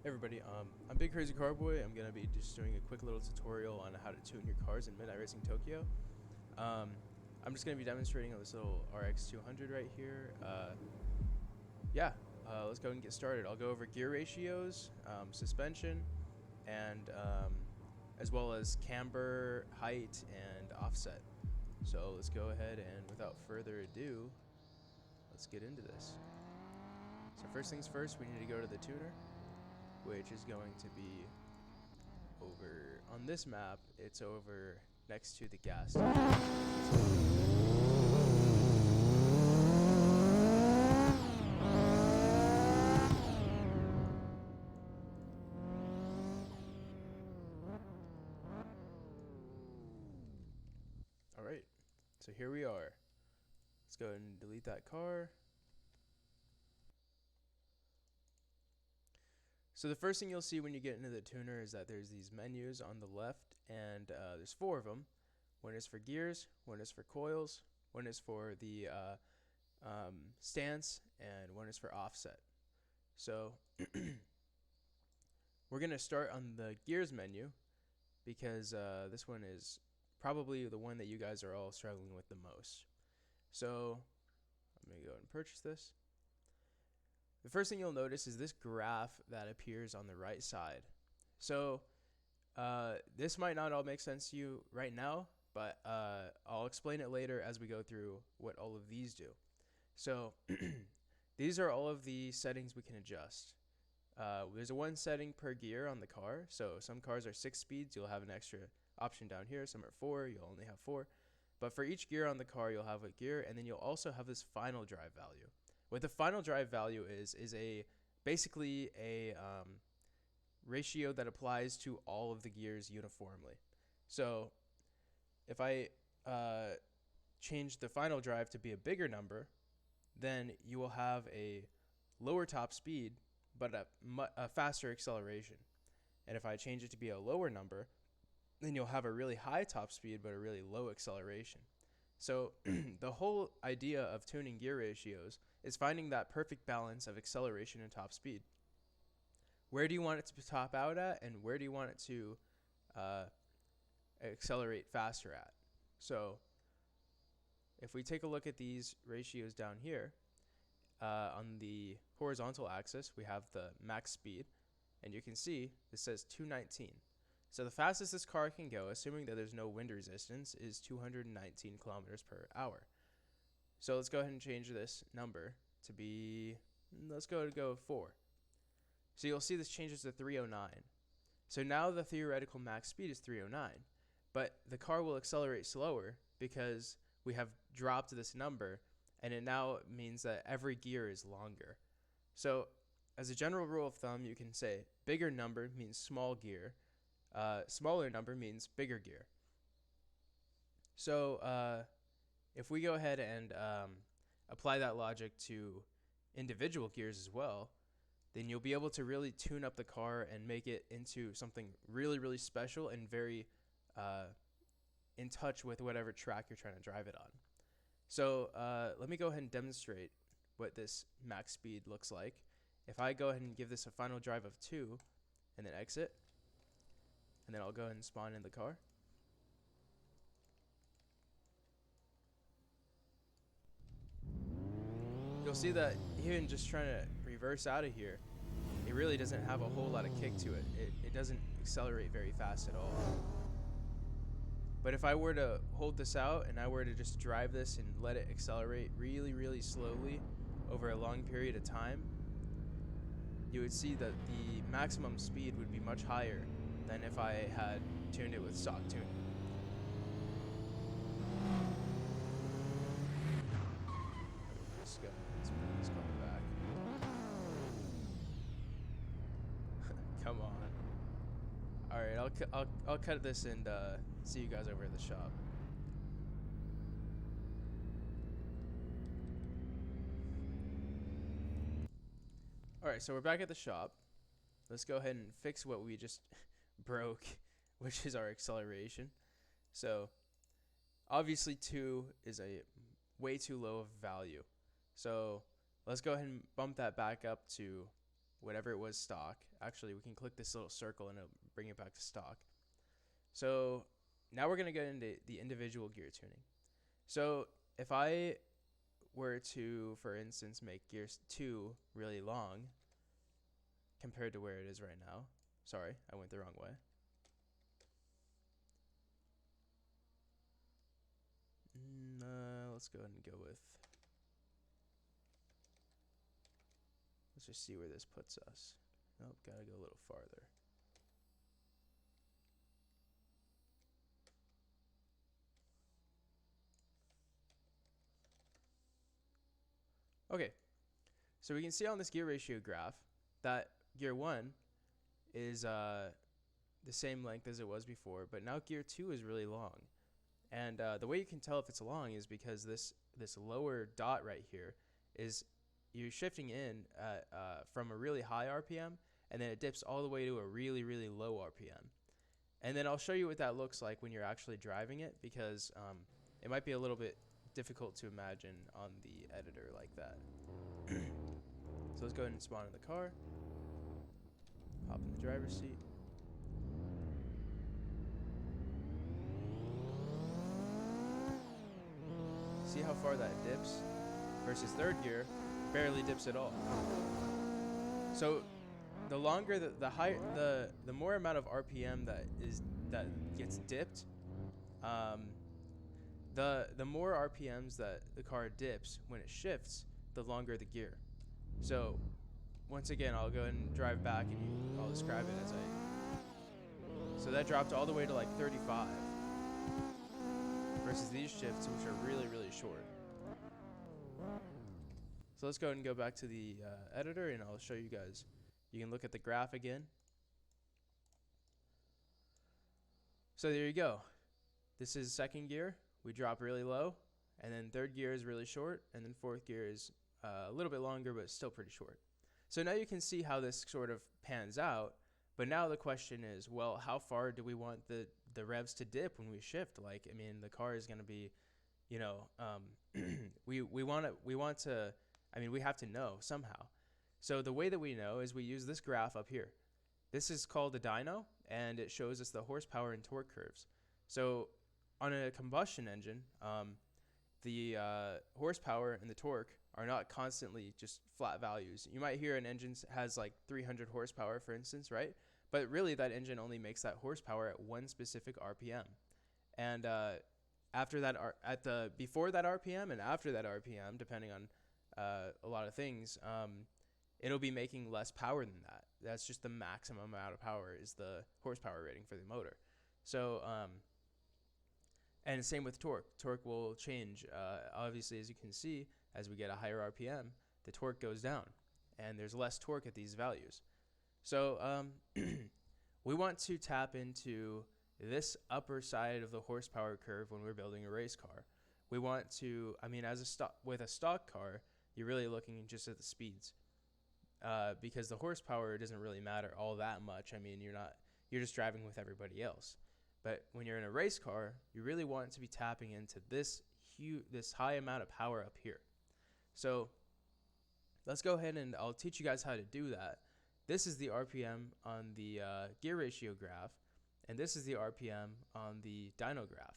Everybody, I'm Big Crazy Carboy. I'm gonna be just doing a quick little tutorial on how to tune your cars in Midnight Racing Tokyo. Um, I'm just gonna be demonstrating on this little RX 200 right here. Let's go and get started. I'll go over gear ratios, suspension, and as well as camber, height, and offset. So let's go ahead and without further ado, let's get into this. So first things first, we need to go to the tuner, which is going to be over on this map. It's over next to the gas station. Alright, so here we are. Let's go ahead and delete that car. So the first thing you'll see when you get into the tuner is that there's these menus on the left, and there's 4 of them. One is for gears, one is for coils, one is for the stance, and one is for offset. So we're going to start on the gears menu because this one is probably the one that you guys are all struggling with the most. So I'm going to go ahead and purchase this. The first thing you'll notice is this graph that appears on the right side. So this might not all make sense to you right now, but I'll explain it later as we go through what all of these do. So these are all of the settings we can adjust. There's a 1 setting per gear on the car. So some cars are 6 speeds, you'll have an extra option down here. Some are 4, you'll only have 4. But for each gear on the car, you'll have a gear, and then you'll also have this final drive value. What the final drive value is basically a ratio that applies to all of the gears uniformly. So if I change the final drive to be a bigger number, then you will have a lower top speed but a faster acceleration. And if I change it to be a lower number, then you'll have a really high top speed but a really low acceleration. So the whole idea of tuning gear ratios is finding that perfect balance of acceleration and top speed. Where do you want it to top out at, and where do you want it to accelerate faster at? So if we take a look at these ratios down here, on the horizontal axis, we have the max speed, and you can see it says 219. So the fastest this car can go, assuming that there's no wind resistance, is 219 kilometers per hour. So let's go ahead and change this number to be, let's go 4. So you'll see this changes to 309. So now the theoretical max speed is 309, but the car will accelerate slower because we have dropped this number, and it now means that every gear is longer. So as a general rule of thumb, you can say bigger number means small gear, smaller number means bigger gear. So if we go ahead and apply that logic to individual gears as well, then you'll be able to really tune up the car and make it into something really, really special and very in touch with whatever track you're trying to drive it on. So let me go ahead and demonstrate what this max speed looks like. If I go ahead and give this a final drive of 2 and then exit, and then I'll go ahead and spawn in the car. You'll see that even just trying to reverse out of here, it really doesn't have a whole lot of kick to it. It doesn't accelerate very fast at all. But if I were to hold this out and I were to just drive this and let it accelerate really, really slowly over a long period of time, you would see that the maximum speed would be much higher than if I had tuned it with stock tuning. Just go and spin this car back. Come on. All right, I'll cut this and see you guys over at the shop. All right, so we're back at the shop. Let's go ahead and fix what we just broke, which is our acceleration. So obviously 2 is a way too low of value. So let's go ahead and bump that back up to whatever it was stock. Actually, we can click this little circle and it'll bring it back to stock. So now we're going to get into the individual gear tuning. So if I were to, for instance, make gear 2 really long compared to where it is right now. Sorry, I went the wrong way. Let's go ahead and go with, let's just see where this puts us. Nope, gotta go a little farther. Okay, so we can see on this gear ratio graph that gear 1 is the same length as it was before, but now gear 2 is really long. And the way you can tell if it's long is because this lower dot right here is you're shifting in from a really high RPM, and then it dips all the way to a really, really low RPM. And then I'll show you what that looks like when you're actually driving it, because it might be a little bit difficult to imagine on the editor like that. So let's go ahead and spawn in the car, hop in the driver's seat. See how far that dips versus third gear barely dips at all. So the longer the more amount of RPM that gets dipped, the more RPMs that the car dips when it shifts, the longer the gear. So once again, I'll go ahead and drive back and I'll describe it as so that dropped all the way to like 35 versus these shifts, which are really, really short. So let's go ahead and go back to the editor and I'll show you guys. You can look at the graph again. So there you go. This is second gear. We drop really low, and then third gear is really short, and then fourth gear is a little bit longer, but still pretty short. So now you can see how this sort of pans out. But now the question is, well, how far do we want the revs to dip when we shift? Like, I mean, the car is going to be, you know, we have to know somehow. So the way that we know is we use this graph up here. This is called a dyno, and it shows us the horsepower and torque curves. So on a combustion engine, the horsepower and the torque are not constantly just flat values. You might hear an engine has like 300 horsepower, for instance, right? But really, that engine only makes that horsepower at one specific RPM. And after that, before that RPM and after that RPM, depending on a lot of things, it'll be making less power than that. That's just the maximum amount of power is the horsepower rating for the motor. So, and same with torque. Torque will change. Obviously, as you can see, as we get a higher RPM, the torque goes down, and there's less torque at these values. So we want to tap into this upper side of the horsepower curve when we're building a race car. We want to, with a stock car, you're really looking just at the speeds, because the horsepower doesn't really matter all that much. I mean, you're just driving with everybody else. But when you're in a race car, you really want to be tapping into this high amount of power up here. So let's go ahead and I'll teach you guys how to do that. This is the RPM on the gear ratio graph, and this is the RPM on the dyno graph.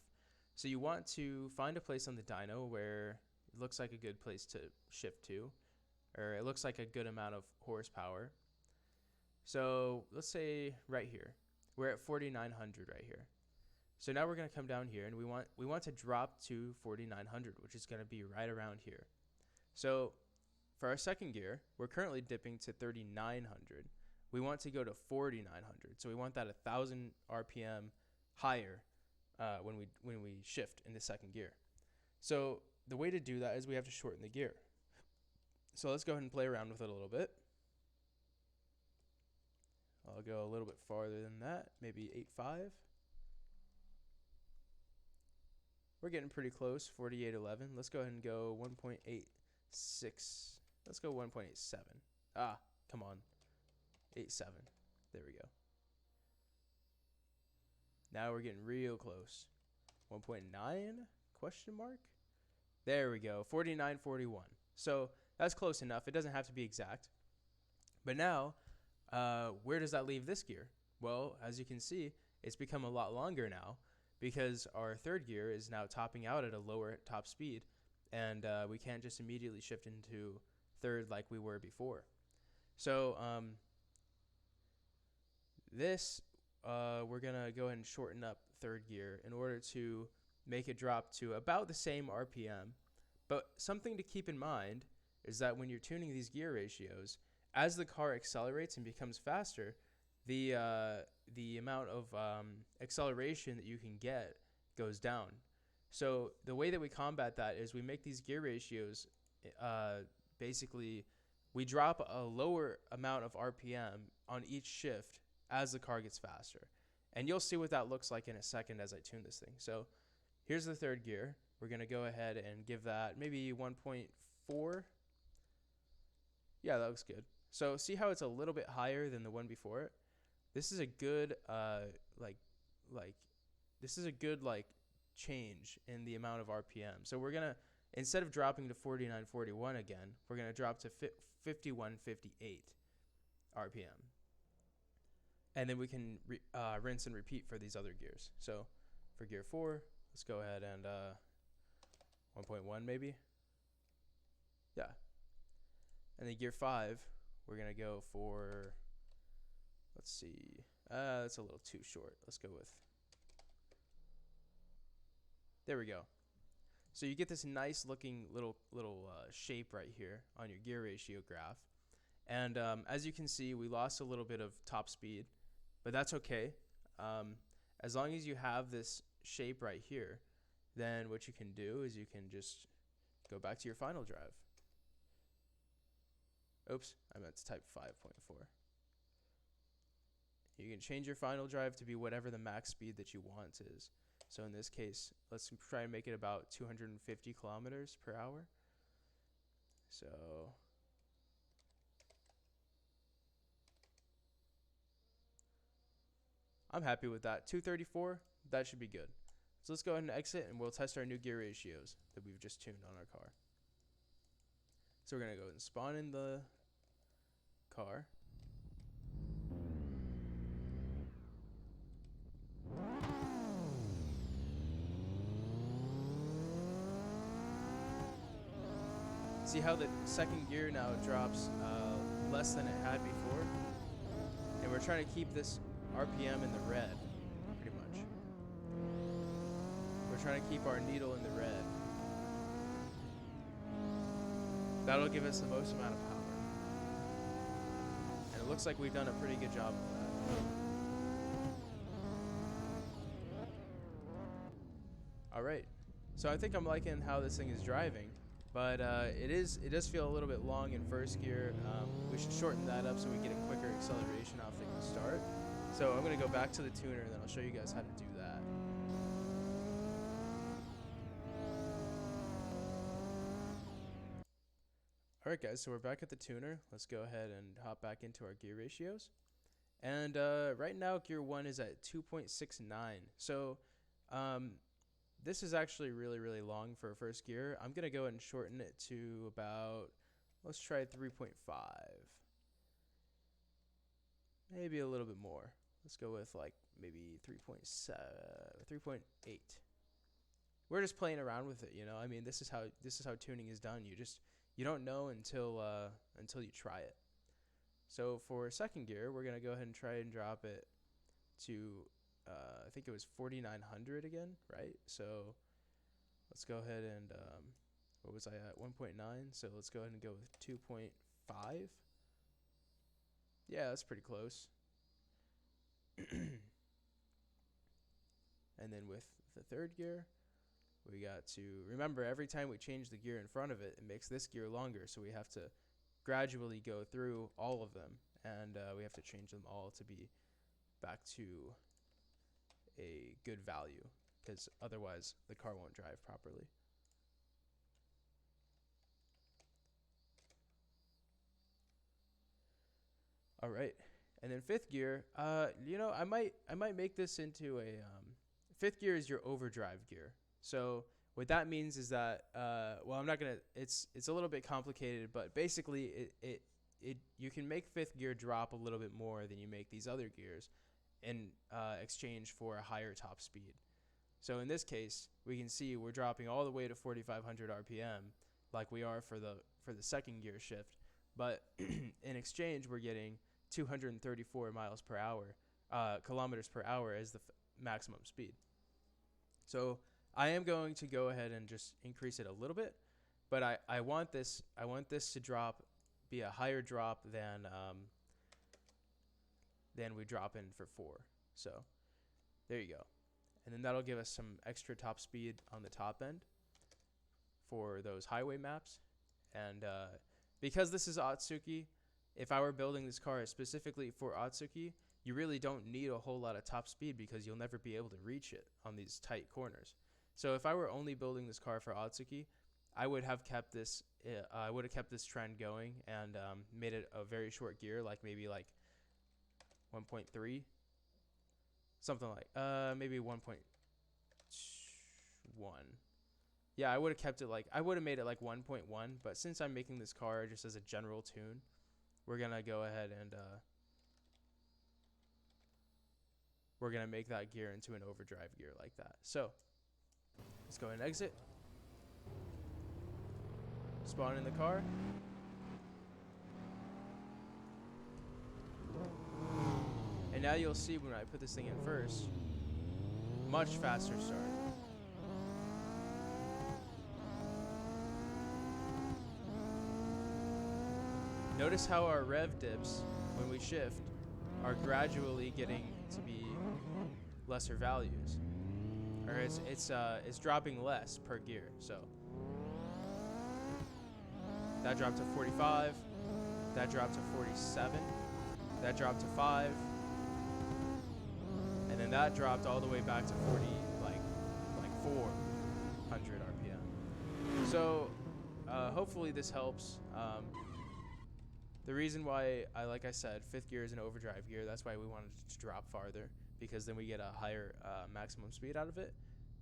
So you want to find a place on the dyno where it looks like a good place to shift to, or it looks like a good amount of horsepower. So let's say right here. We're at 4,900 right here. So now we're going to come down here, and we want to drop to 4,900, which is going to be right around here. So for our second gear, we're currently dipping to 3,900. We want to go to 4,900. So we want that 1,000 RPM higher when we shift into second gear. So the way to do that is we have to shorten the gear. So let's go ahead and play around with it a little bit. I'll go a little bit farther than that, maybe 8.5. We're getting pretty close, 48.11. Let's go ahead and go 1.86. Let's go 1.87. Ah, come on. 8.7. There we go. Now we're getting real close. 1.9 question mark? There we go, 49.41. So that's close enough. It doesn't have to be exact. But now Where does that leave this gear? Well, as you can see, it's become a lot longer now because our third gear is now topping out at a lower top speed, and we can't just immediately shift into third like we were before. So we're going to go ahead and shorten up third gear in order to make it drop to about the same RPM. But something to keep in mind is that when you're tuning these gear ratios, as the car accelerates and becomes faster, the amount of acceleration that you can get goes down. So the way that we combat that is we make these gear ratios, basically, we drop a lower amount of RPM on each shift as the car gets faster. And you'll see what that looks like in a second as I tune this thing. So here's the third gear. We're going to go ahead and give that maybe 1.4. Yeah, that looks good. So see how it's a little bit higher than the one before it? This is a good change in the amount of RPM. So we're going to, instead of dropping to 49.41 again, we're going to drop to 51.58 RPM. And then we can rinse and repeat for these other gears. So for gear 4, let's go ahead and 1.1 maybe. Yeah. And then gear 5, we're going to go for, let's see, that's a little too short. Let's go with, there we go. So you get this nice looking little shape right here on your gear ratio graph. And as you can see, we lost a little bit of top speed, but that's okay. As long as you have this shape right here, then what you can do is you can just go back to your final drive. Oops, I meant to type 5.4. You can change your final drive to be whatever the max speed that you want is. So in this case, let's try and make it about 250 kilometers per hour. So I'm happy with that. 234, that should be good. So let's go ahead and exit, and we'll test our new gear ratios that we've just tuned on our car. So we're going to go ahead and spawn in the car. See how the second gear now drops less than it had before? And we're trying to keep this RPM in the red, pretty much. We're trying to keep our needle in the red. That'll give us the most amount of power. And it looks like we've done a pretty good job of that. Alright, so I think I'm liking how this thing is driving, but it does feel a little bit long in first gear. We should shorten that up so we get a quicker acceleration off the start. So I'm going to go back to the tuner and then I'll show you guys how to do that. Alright guys, so we're back at the tuner. Let's go ahead and hop back into our gear ratios. And right now gear 1 is at 2.69. So this is actually really, really long for a first gear. I'm going to go ahead and shorten it to about, let's try 3.5. Maybe a little bit more. Let's go with like maybe 3.7, 3.8. We're just playing around with it, you know. I mean, this is how tuning is done. You don't know until you try it. So for second gear, we're gonna go ahead and try and drop it to I think it was 4,900 again, right? So let's go ahead and what was I at, 1.9? So let's go ahead and go with 2.5. Yeah, that's pretty close. And then with the third gear, we got to remember every time we change the gear in front of it, it makes this gear longer. So we have to gradually go through all of them, and we have to change them all to be back to a good value, because otherwise the car won't drive properly. All right, and then fifth gear. You know, I might make this into a fifth gear is your overdrive gear. So what that means is that well, I'm not gonna. It's a little bit complicated, but basically you can make fifth gear drop a little bit more than you make these other gears in exchange for a higher top speed. So in this case, we can see we're dropping all the way to 4,500 RPM, like we are for the second gear shift. But in exchange, we're getting 234 miles per hour, kilometers per hour as the maximum speed. So I am going to go ahead and just increase it a little bit, but I want this to be a higher drop than we drop in for 4. So there you go. And then that'll give us some extra top speed on the top end for those highway maps. And because this is Otsuki, if I were building this car specifically for Otsuki, you really don't need a whole lot of top speed because you'll never be able to reach it on these tight corners. So if I were only building this car for Otsuki, I would have kept this trend going and made it a very short gear, like maybe like 1.3, something like maybe 1.1. Yeah, I would have kept it I would have made it like 1.1, but since I'm making this car just as a general tune, we're gonna go ahead and we're gonna make that gear into an overdrive gear like that. So let's go ahead and exit. Spawn in the car. And now you'll see when I put this thing in first, much faster start. Notice how our rev dips when we shift are gradually getting to be lesser values, or it's dropping less per gear. So that dropped to 45, that dropped to 47, that dropped to 5, and then that dropped all the way back to 40, like 400 RPM. So hopefully this helps. The reason why like I said, fifth gear is an overdrive gear. That's why we wanted to drop farther, because then we get a higher maximum speed out of it.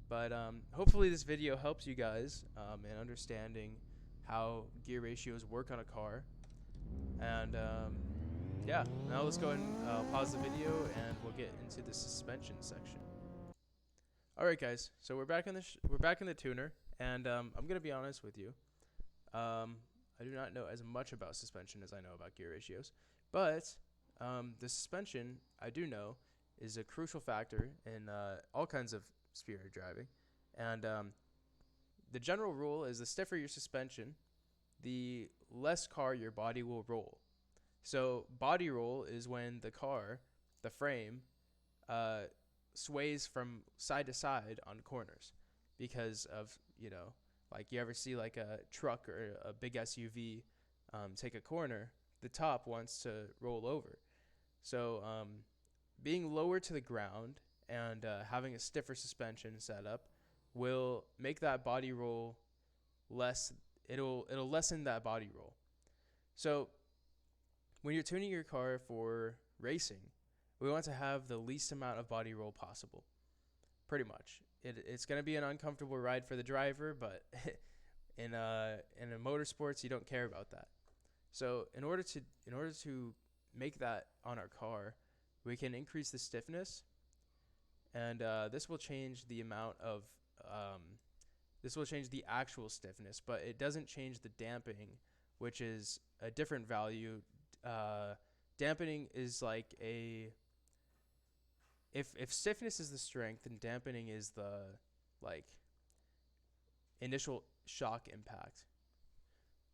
But hopefully this video helps you guys in understanding how gear ratios work on a car. And yeah, now let's go ahead and pause the video and we'll get into the suspension section. All right, guys. So we're back in the tuner, and I'm gonna be honest with you. I do not know as much about suspension as I know about gear ratios, but the suspension I do know is a crucial factor in all kinds of spirited driving. And the general rule is the stiffer your suspension, the less car your body will roll. So body roll is when the frame, sways from side to side on corners because of, like you ever see like a truck or a big SUV take a corner, the top wants to roll over. So being lower to the ground and having a stiffer suspension setup will make that body roll less. It'll lessen that body roll. So when you're tuning your car for racing, we want to have the least amount of body roll possible. Pretty much. It's going to be an uncomfortable ride for the driver, but in a motorsports, you don't care about that. So in order to make that on our car, we can increase the stiffness, and this will change the actual stiffness, but it doesn't change the dampening, which is a different value. Dampening is like if stiffness is the strength, then dampening is the initial shock impact.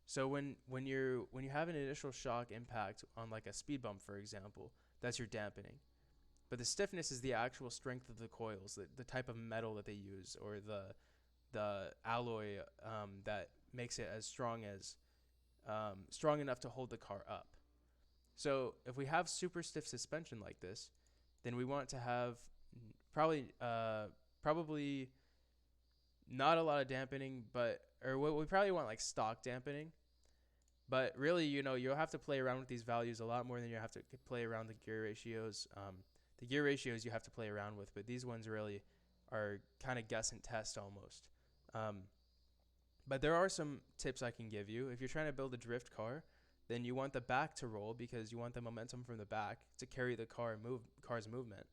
So when you have an initial shock impact on like a speed bump, for example, that's your dampening. But the stiffness is the actual strength of the coils, the type of metal that they use, or the alloy that makes it as strong enough to hold the car up. So if we have super stiff suspension like this, then we want to have probably not a lot of dampening, we probably want like stock dampening. But really, you'll have to play around with these values a lot more than you have to play around the gear ratios. The gear ratios you have to play around with, but these ones really are kind of guess and test almost. But there are some tips I can give you. If you're trying to build a drift car, then you want the back to roll because you want the momentum from the back to carry the car's movement.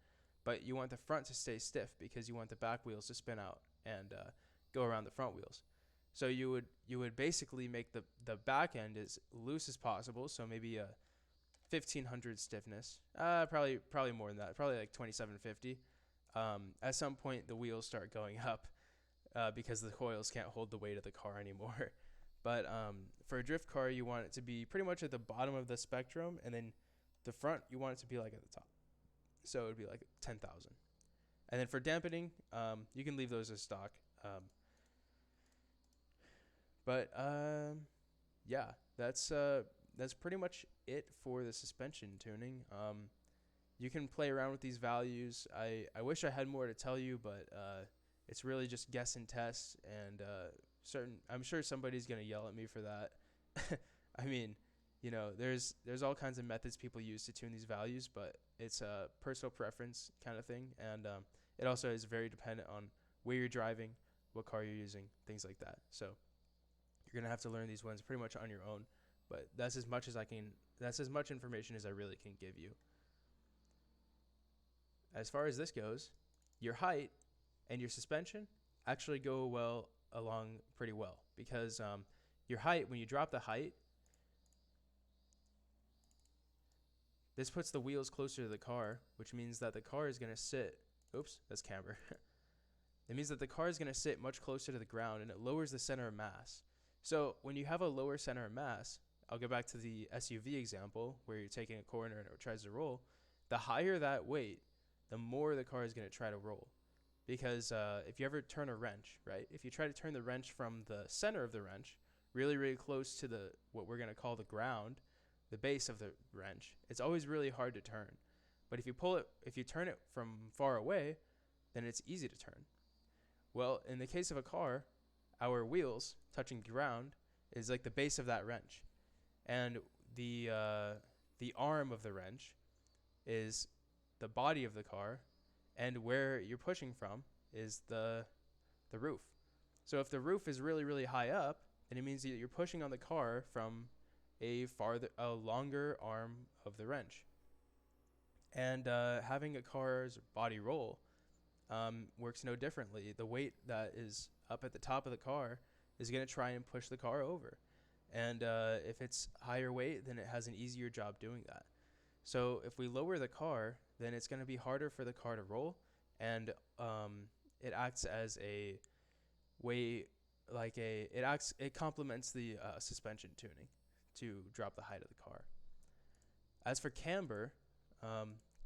But you want the front to stay stiff because you want the back wheels to spin out and go around the front wheels. So you would basically make the back end as loose as possible. So maybe a 1500 stiffness. Probably more than that. Probably like 2750. At some point, the wheels start going up because the coils can't hold the weight of the car anymore. But for a drift car, you want it to be pretty much at the bottom of the spectrum, and then the front you want it to be like at the top. So it would be like 10,000. And then for dampening, you can leave those as stock. But yeah, that's pretty much it for the suspension tuning. You can play around with these values. I wish I had more to tell you, but it's really just guess and test. And I'm sure somebody's gonna yell at me for that. I mean, there's all kinds of methods people use to tune these values, but it's a personal preference kind of thing, and it also is very dependent on where you're driving, what car you're using, things like that. So you're gonna have to learn these ones pretty much on your own. But that's as much as I can. That's as much information as I really can give you. As far as this goes, your height and your suspension actually go well along pretty well because your height, when you drop the height, this puts the wheels closer to the car, which means that the car is going to sit. Oops, that's camber. It means that the car is going to sit much closer to the ground, and it lowers the center of mass. So when you have a lower center of mass, I'll go back to the SUV example where you're taking a corner and it tries to roll. The higher that weight, the more the car is going to try to roll. Because if you ever turn a wrench, right? If you try to turn the wrench from the center of the wrench, really, really close to what we're going to call the ground, the base of the wrench, it's always really hard to turn. But if you turn it from far away, then it's easy to turn. Well, in the case of a car, our wheels touching ground is like the base of that wrench. And the arm of the wrench is the body of the car, and where you're pushing from is the roof. So if the roof is really, really high up, then it means that you're pushing on the car from a longer arm of the wrench. And having a car's body roll works no differently. The weight that is up at the top of the car is going to try and push the car over. And if it's higher weight, then it has an easier job doing that. So if we lower the car, then it's going to be harder for the car to roll, and it acts as a way, it complements the suspension tuning to drop the height of the car. As for camber,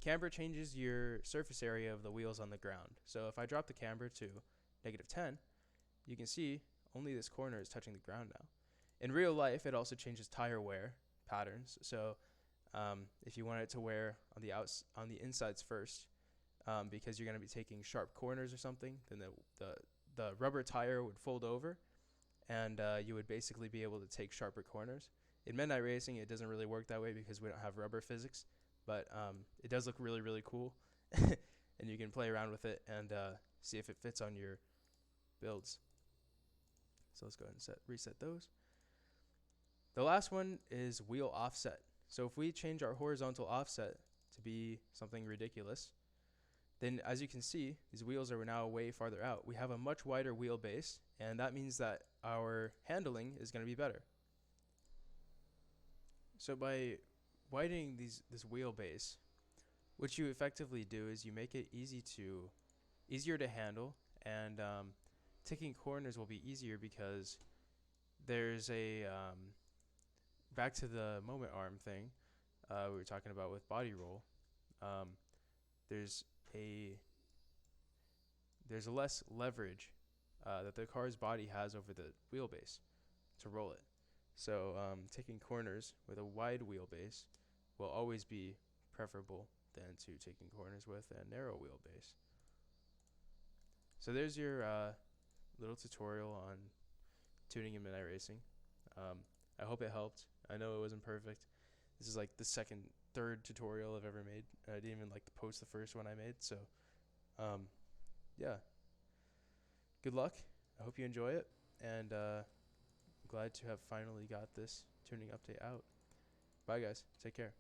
camber changes your surface area of the wheels on the ground. So if I drop the camber to -10, you can see only this corner is touching the ground now. In real life, it also changes tire wear patterns. So if you want it to wear on the insides first, because you're going to be taking sharp corners or something, then the rubber tire would fold over, and you would basically be able to take sharper corners. In midnight racing, it doesn't really work that way because we don't have rubber physics, but it does look really, really cool, and you can play around with it and see if it fits on your builds. So let's go ahead and reset those. The last one is wheel offset. So if we change our horizontal offset to be something ridiculous, then as you can see, these wheels are now way farther out. We have a much wider wheelbase, and that means that our handling is going to be better. So by widening this wheelbase, what you effectively do is you make it easier to handle, and taking corners will be easier because there's a back to the moment arm thing we were talking about with body roll. There's a less leverage that the car's body has over the wheelbase to roll it. So taking corners with a wide wheelbase will always be preferable than to taking corners with a narrow wheelbase. So there's your little tutorial on tuning in midnight racing. I hope it helped. I know it wasn't perfect. This is like the third tutorial I've ever made. I didn't even like to post the first one I made. So, yeah. Good luck. I hope you enjoy it. And glad to have finally got this tuning update out. Bye, guys. Take care.